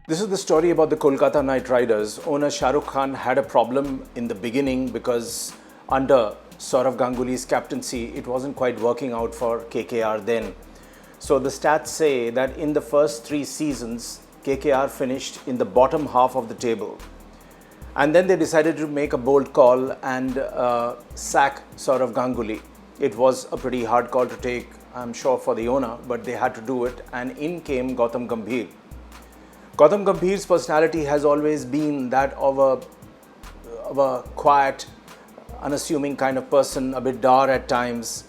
This is the story about the Kolkata Knight Riders. Owner Shah Rukh Khan had a problem in the beginning because under Sourav Ganguly's captaincy, it wasn't quite working out for KKR then. So the stats say that in the first 3 seasons, KKR finished in the bottom half of the table. And then they decided to make a bold call and sack Sourav Ganguly. It was a pretty hard call to take, I'm sure, for the owner, but they had to do it. And in came Gautam Gambhir. Gautam Gambhir's personality has always been that of a quiet, unassuming kind of person, a bit dour at times.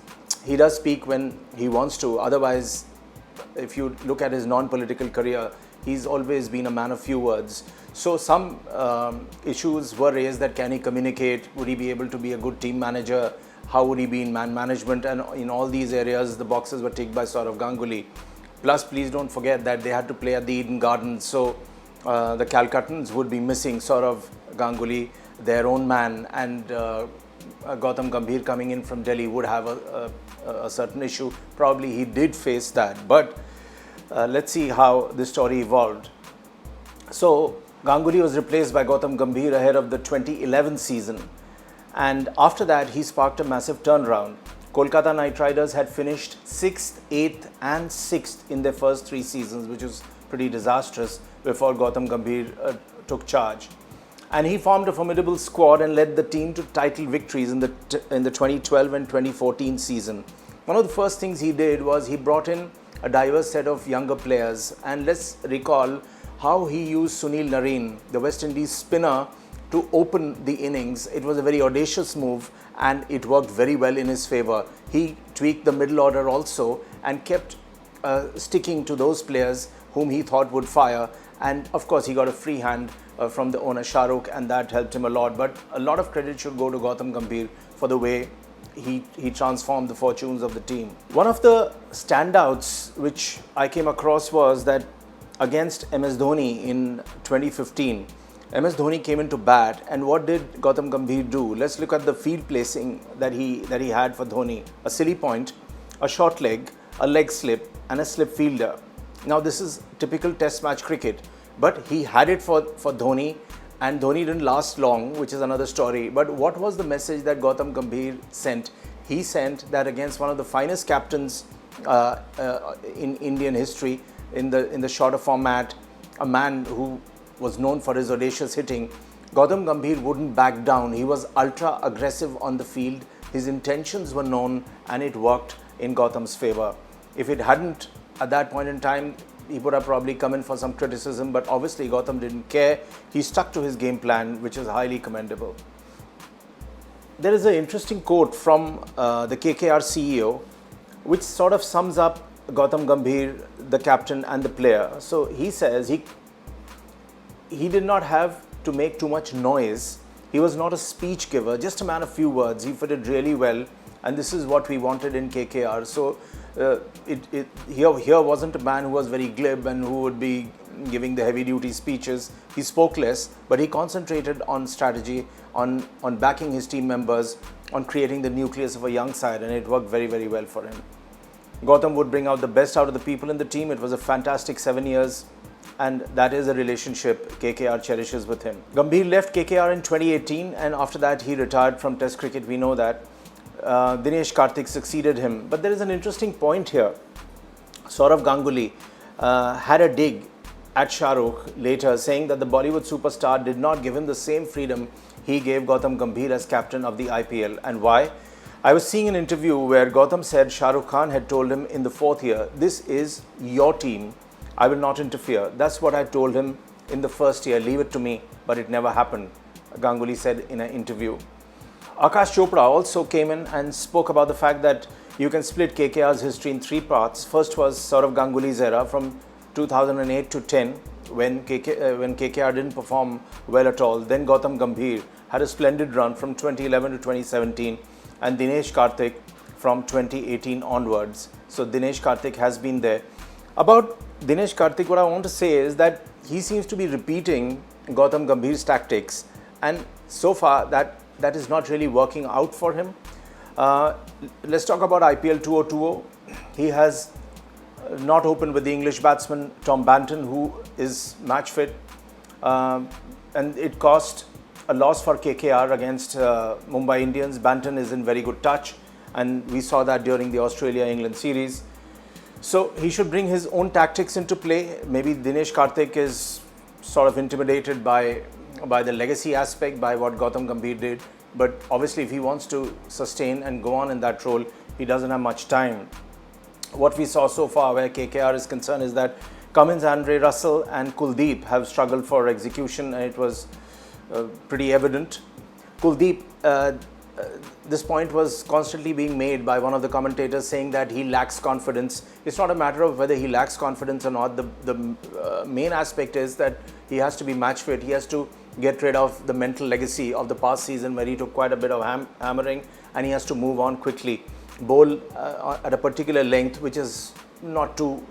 He does speak when he wants to. Otherwise, if you look at his non-political career, he's always been a man of few words. So some issues were raised that can he communicate? Would he be able to be a good team manager? How would he be in man management? And in all these areas, the boxes were ticked by Sourav Ganguly. Plus, please don't forget that they had to play at the Eden Gardens, so the Calcuttans would be missing Sourav Ganguly, their own man, and Gautam Gambhir coming in from Delhi would have a certain issue. Probably he did face that, but let's see how this story evolved. So, Ganguly was replaced by Gautam Gambhir ahead of the 2011 season, and after that he sparked a massive turnaround. Kolkata Knight Riders had finished 6th, 8th and 6th in their first 3 seasons, which was pretty disastrous before Gautam Gambhir took charge. And he formed a formidable squad and led the team to title victories in the 2012 and 2014 season. One of the first things he did was he brought in a diverse set of younger players, and let's recall how he used Sunil Narine, the West Indies spinner, to open the innings. It was a very audacious move and it worked very well in his favour. He tweaked the middle order also and kept sticking to those players whom he thought would fire, and of course he got a free hand from the owner Shah Rukh, and that helped him a lot. But a lot of credit should go to Gautam Gambhir for the way he transformed the fortunes of the team. One of the standouts which I came across was that against MS Dhoni in 2015, MS Dhoni came into bat, and what did Gautam Gambhir do? Let's look at the field placing that he had for Dhoni. A silly point, a short leg, a leg slip and a slip fielder. Now this is typical test match cricket, but he had it for Dhoni, and Dhoni didn't last long, which is another story. But what was the message that Gautam Gambhir sent? He sent that against one of the finest captains in Indian history in the shorter format, a man who was known for his audacious hitting, Gautam Gambhir wouldn't back down. He was ultra aggressive on the field. His intentions were known and it worked in Gautam's favour. If it hadn't at that point in time, he would have probably come in for some criticism, but obviously Gautam didn't care. He stuck to his game plan, which is highly commendable. There is an interesting quote from the KKR CEO, which sort of sums up Gautam Gambhir, the captain and the player. So he says he did not have to make too much noise. He was not a speech giver, just a man of few words. He fitted really well, and this is what we wanted in KKR. So here wasn't a man who was very glib and who would be giving the heavy duty speeches. He spoke less, but he concentrated on strategy, on backing his team members, on creating the nucleus of a young side, and it worked very, very well for him. Gautam would bring out the best out of the people in the team. It was a fantastic 7 years, and that is a relationship KKR cherishes with him. Gambhir left KKR in 2018, and after that he retired from Test cricket. We know that. Dinesh Karthik succeeded him. But there is an interesting point here. Sourav Ganguly had a dig at Shah Rukh later, saying that the Bollywood superstar did not give him the same freedom he gave Gautam Gambhir as captain of the IPL. And why? I was seeing an interview where Gautam said Shah Rukh Khan had told him in the 4th year, "This is your team. I will not interfere." That's what I told him in the 1st year. Leave it to me. But it never happened, Ganguly said in an interview. Akash Chopra also came in and spoke about the fact that you can split KKR's history in 3 parts. First was Sourav Ganguly's era from 2008 to 10, when KKR didn't perform well at all. Then Gautam Gambhir had a splendid run from 2011 to 2017, and Dinesh Karthik from 2018 onwards. So Dinesh Karthik has been there. About Dinesh Karthik, what I want to say is that he seems to be repeating Gautam Gambhir's tactics, and so far that is not really working out for him. Let's talk about IPL 2020. He has not opened with the English batsman Tom Banton, who is match fit, and it cost a loss for KKR against Mumbai Indians. Banton is in very good touch, and we saw that during the Australia-England series. So he should bring his own tactics into play. Maybe Dinesh Karthik is sort of intimidated by the legacy aspect, by what Gautam Gambhir did. But obviously, if he wants to sustain and go on in that role, he doesn't have much time. What we saw so far where KKR is concerned is that Cummins, Andre Russell and Kuldeep have struggled for execution, and it was pretty evident. Kuldeep, this point was constantly being made by one of the commentators, saying that he lacks confidence. It's not a matter of whether he lacks confidence or not. The main aspect is that he has to be match fit. He has to get rid of the mental legacy of the past season where he took quite a bit of hammering, and he has to move on quickly. Bowl at a particular length which is not too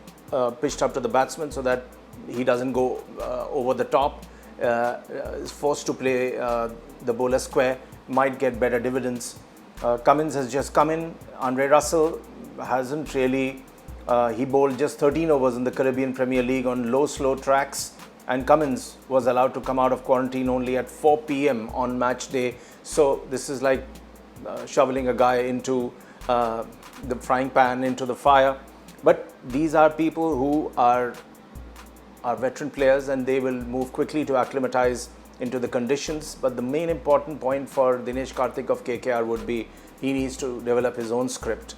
pitched up to the batsman, so that he doesn't go over the top, is forced to play the bowler square, might get better dividends. Cummins has just come in. Andre Russell hasn't really, he bowled just 13 overs in the Caribbean Premier League on low slow tracks, and Cummins was allowed to come out of quarantine only at 4 p.m. on match day. So this is like shoveling a guy into the frying pan, into the fire. But these are people who are veteran players, and they will move quickly to acclimatize into the conditions. But the main important point for Dinesh Karthik of KKR would be he needs to develop his own script.